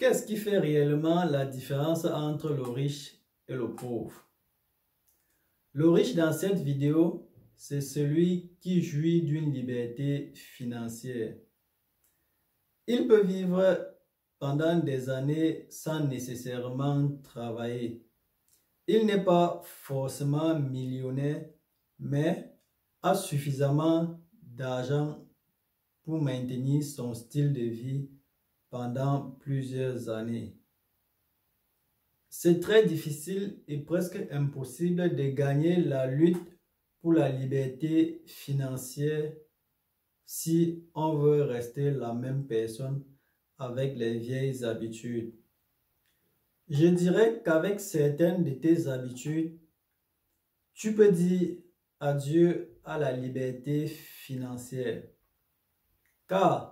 Qu'est-ce qui fait réellement la différence entre le riche et le pauvre? Le riche dans cette vidéo, c'est celui qui jouit d'une liberté financière. Il peut vivre pendant des années sans nécessairement travailler. Il n'est pas forcément millionnaire, mais a suffisamment d'argent pour maintenir son style de vie pendant plusieurs années. C'est très difficile et presque impossible de gagner la lutte pour la liberté financière si on veut rester la même personne avec les vieilles habitudes. Je dirais qu'avec certaines de tes habitudes, tu peux dire adieu à la liberté financière. Car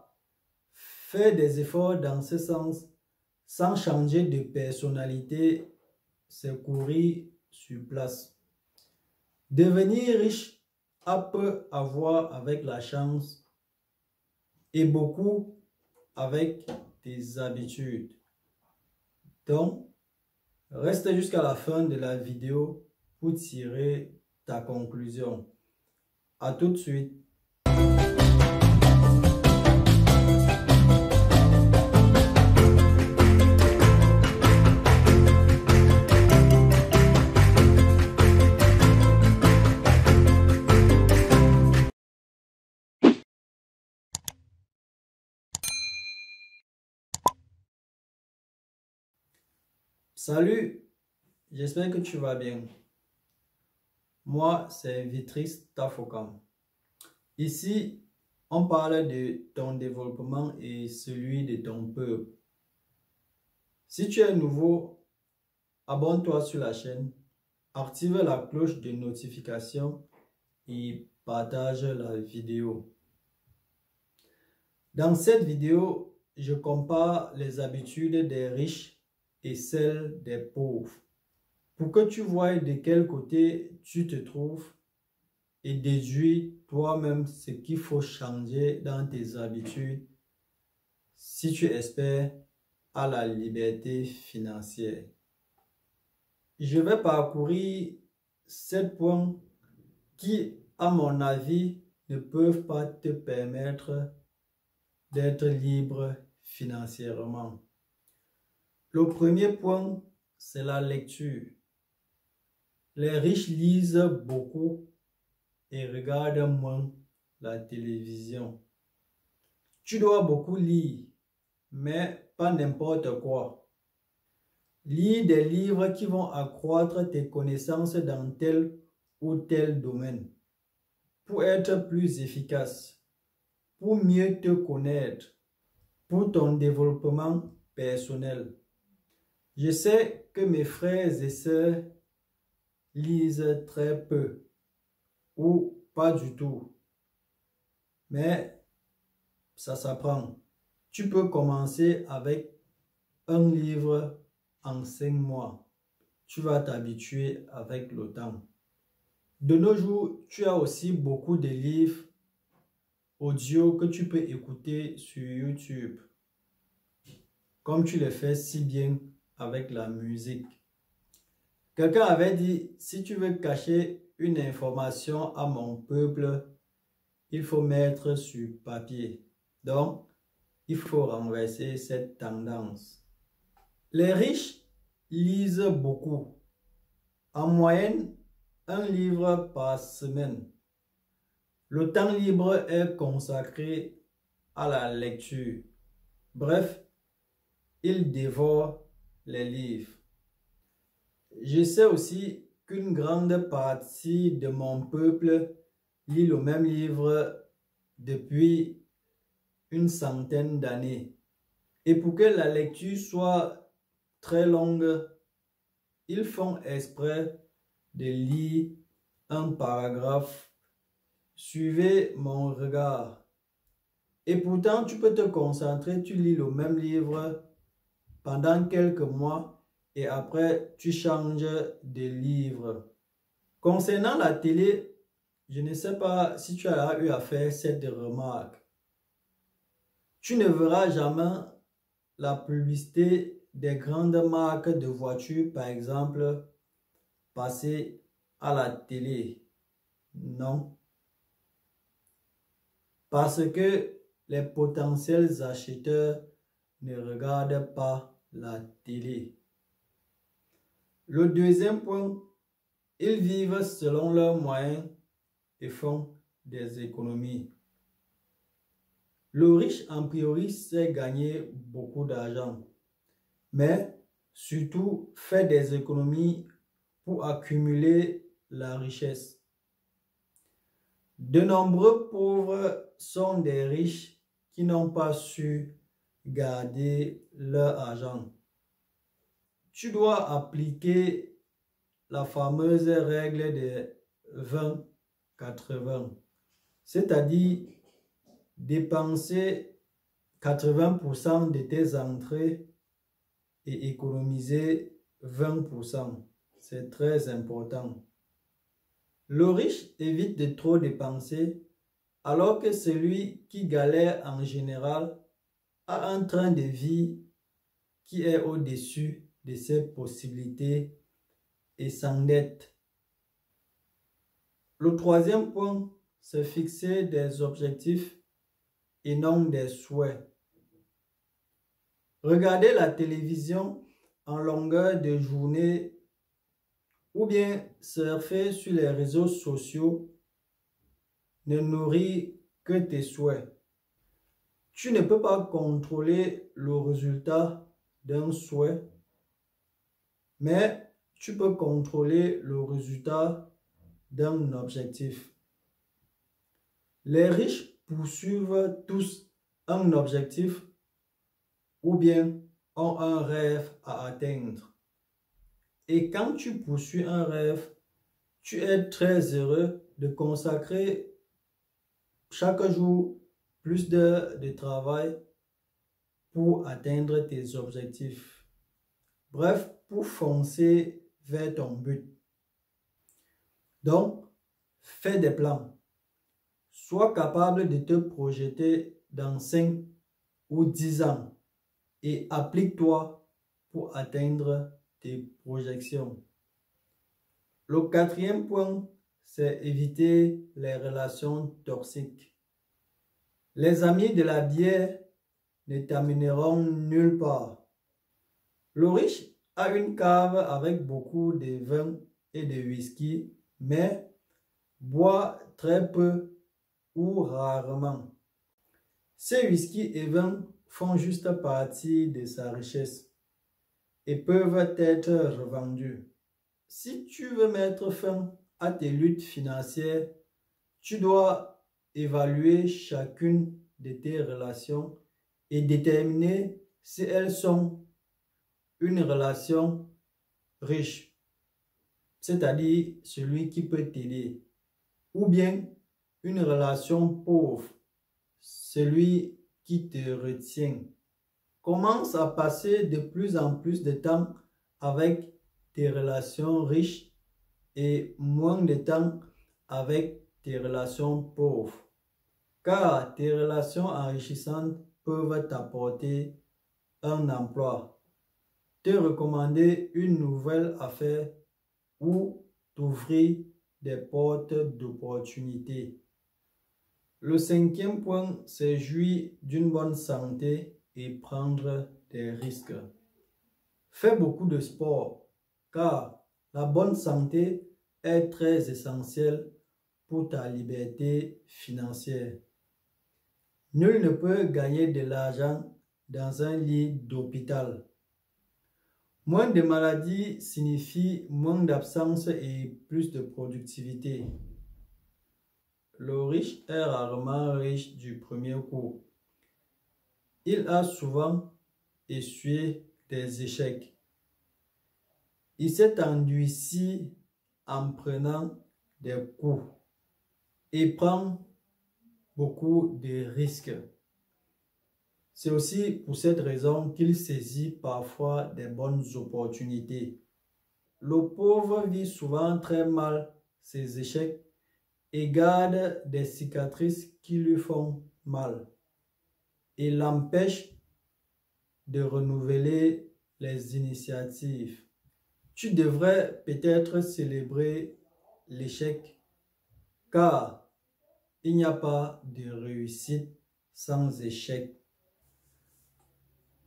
faire des efforts dans ce sens sans changer de personnalité, c'est courir sur place. Devenir riche a peu à voir avec la chance et beaucoup avec tes habitudes. Donc, reste jusqu'à la fin de la vidéo pour tirer ta conclusion. À tout de suite. Salut, j'espère que tu vas bien. Moi, c'est Vitris Tafokam. Ici, on parle de ton développement et celui de ton peuple. Si tu es nouveau, abonne-toi sur la chaîne, active la cloche de notification et partage la vidéo. Dans cette vidéo, je compare les habitudes des riches et celles des pauvres, pour que tu vois de quel côté tu te trouves et déduis toi-même ce qu'il faut changer dans tes habitudes si tu espères à la liberté financière. Je vais parcourir 7 points qui, à mon avis, ne peuvent pas te permettre d'être libre financièrement. Le premier point, c'est la lecture. Les riches lisent beaucoup et regardent moins la télévision. Tu dois beaucoup lire, mais pas n'importe quoi. Lis des livres qui vont accroître tes connaissances dans tel ou tel domaine pour être plus efficace, pour mieux te connaître, pour ton développement personnel. Je sais que mes frères et sœurs lisent très peu ou pas du tout, mais ça s'apprend. Tu peux commencer avec un livre en 5 mois. Tu vas t'habituer avec le temps. De nos jours, tu as aussi beaucoup de livres audio que tu peux écouter sur YouTube, comme tu le fais si bien avec la musique. Quelqu'un avait dit, si tu veux cacher une information à mon peuple, il faut mettre sur papier. Donc, il faut renverser cette tendance. Les riches lisent beaucoup. En moyenne, un livre par semaine. Le temps libre est consacré à la lecture. Bref, ils dévorent les livres. Je sais aussi qu'une grande partie de mon peuple lit le même livre depuis une centaine d'années. Et pour que la lecture soit très longue, ils font exprès de lire un paragraphe. Suivez mon regard. Et pourtant, tu peux te concentrer, tu lis le même livre pendant quelques mois et après, tu changes de livre. Concernant la télé, je ne sais pas si tu as eu à faire cette remarque. Tu ne verras jamais la publicité des grandes marques de voitures, par exemple, passer à la télé? Non. Parce que les potentiels acheteurs ne regardent pas la télé. Le deuxième point, ils vivent selon leurs moyens et font des économies. Le riche, en priori, sait gagner beaucoup d'argent, mais surtout fait des économies pour accumuler la richesse. De nombreux pauvres sont des riches qui n'ont pas su garder leur argent. Tu dois appliquer la fameuse règle de 20-80, c'est-à-dire dépenser 80% de tes entrées et économiser 20%. C'est très important. Le riche évite de trop dépenser, alors que celui qui galère en général a un train de vie qui est au-dessus de ses possibilités et s'endette. Le troisième point, c'est fixer des objectifs et non des souhaits. Regarder la télévision en longueur de journée ou bien surfer sur les réseaux sociaux ne nourrit que tes souhaits. Tu ne peux pas contrôler le résultat d'un souhait, mais tu peux contrôler le résultat d'un objectif. Les riches poursuivent tous un objectif ou bien ont un rêve à atteindre. Et quand tu poursuis un rêve, tu es très heureux de consacrer chaque jour plus d'heures de travail pour atteindre tes objectifs. Bref, pour foncer vers ton but. Donc, fais des plans. Sois capable de te projeter dans 5 ou 10 ans et applique-toi pour atteindre tes projections. Le quatrième point, c'est éviter les relations toxiques. Les amis de la bière ne t'amèneront nulle part. Le riche a une cave avec beaucoup de vin et de whisky, mais boit très peu ou rarement. Ces whisky et vins font juste partie de sa richesse et peuvent être revendus. Si tu veux mettre fin à tes luttes financières, tu dois évaluer chacune de tes relations et déterminer si elles sont une relation riche, c'est-à-dire celui qui peut t'aider, ou bien une relation pauvre, celui qui te retient. Commence à passer de plus en plus de temps avec tes relations riches et moins de temps avec tes relations pauvres. Car tes relations enrichissantes peuvent t'apporter un emploi, te recommander une nouvelle affaire ou t'ouvrir des portes d'opportunités. Le cinquième point, c'est jouir d'une bonne santé et prendre des risques. Fais beaucoup de sport, car la bonne santé est très essentielle pour ta liberté financière. Nul ne peut gagner de l'argent dans un lit d'hôpital. Moins de maladies signifie moins d'absence et plus de productivité. Le riche est rarement riche du premier coup. Il a souvent essuyé des échecs. Il s'est endurci en prenant des coups et prend beaucoup de risques. C'est aussi pour cette raison qu'il saisit parfois des bonnes opportunités. Le pauvre vit souvent très mal ses échecs et garde des cicatrices qui lui font mal et l'empêchent de renouveler les initiatives. Tu devrais peut-être célébrer l'échec, car il n'y a pas de réussite sans échec.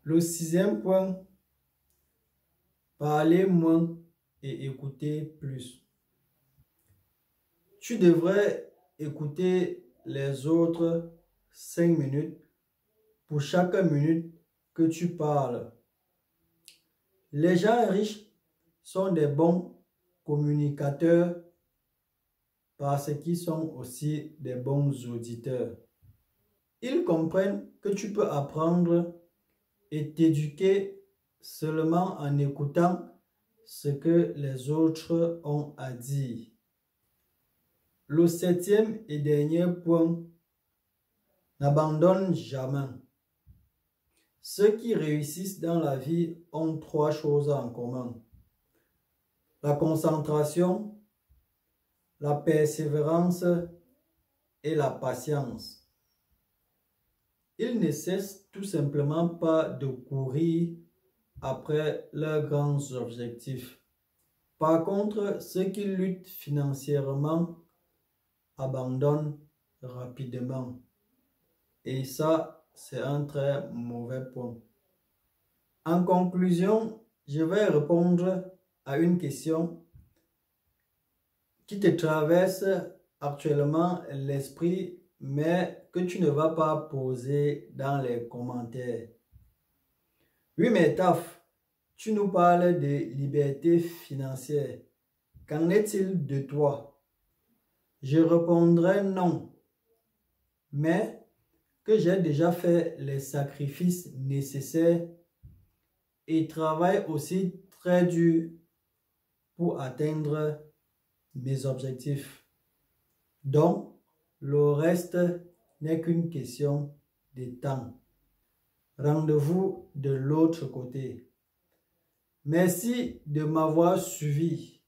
Le 6e point, parler moins et écouter plus. Tu devrais écouter les autres 5 minutes pour chaque minute que tu parles. Les gens riches sont des bons communicateurs parce qu'ils sont aussi des bons auditeurs. Ils comprennent que tu peux apprendre et t'éduquer seulement en écoutant ce que les autres ont à dire. Le 7e et dernier point, n'abandonne jamais. Ceux qui réussissent dans la vie ont 3 choses en commun: la concentration, la persévérance et la patience. Ils ne cessent tout simplement pas de courir après leurs grands objectifs. Par contre, ceux qui luttent financièrement abandonnent rapidement. Et ça, c'est un très mauvais point. En conclusion, je vais répondre à une question qui te traverse actuellement l'esprit, mais que tu ne vas pas poser dans les commentaires. Oui, mais Taf, tu nous parles de liberté financière. Qu'en est-il de toi? Je répondrai non, mais que j'ai déjà fait les sacrifices nécessaires et travaille aussi très dur pour atteindre mes objectifs. Donc, le reste n'est qu'une question de temps. Rendez-vous de l'autre côté. Merci de m'avoir suivi.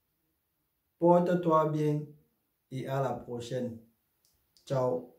Porte-toi bien et à la prochaine. Ciao.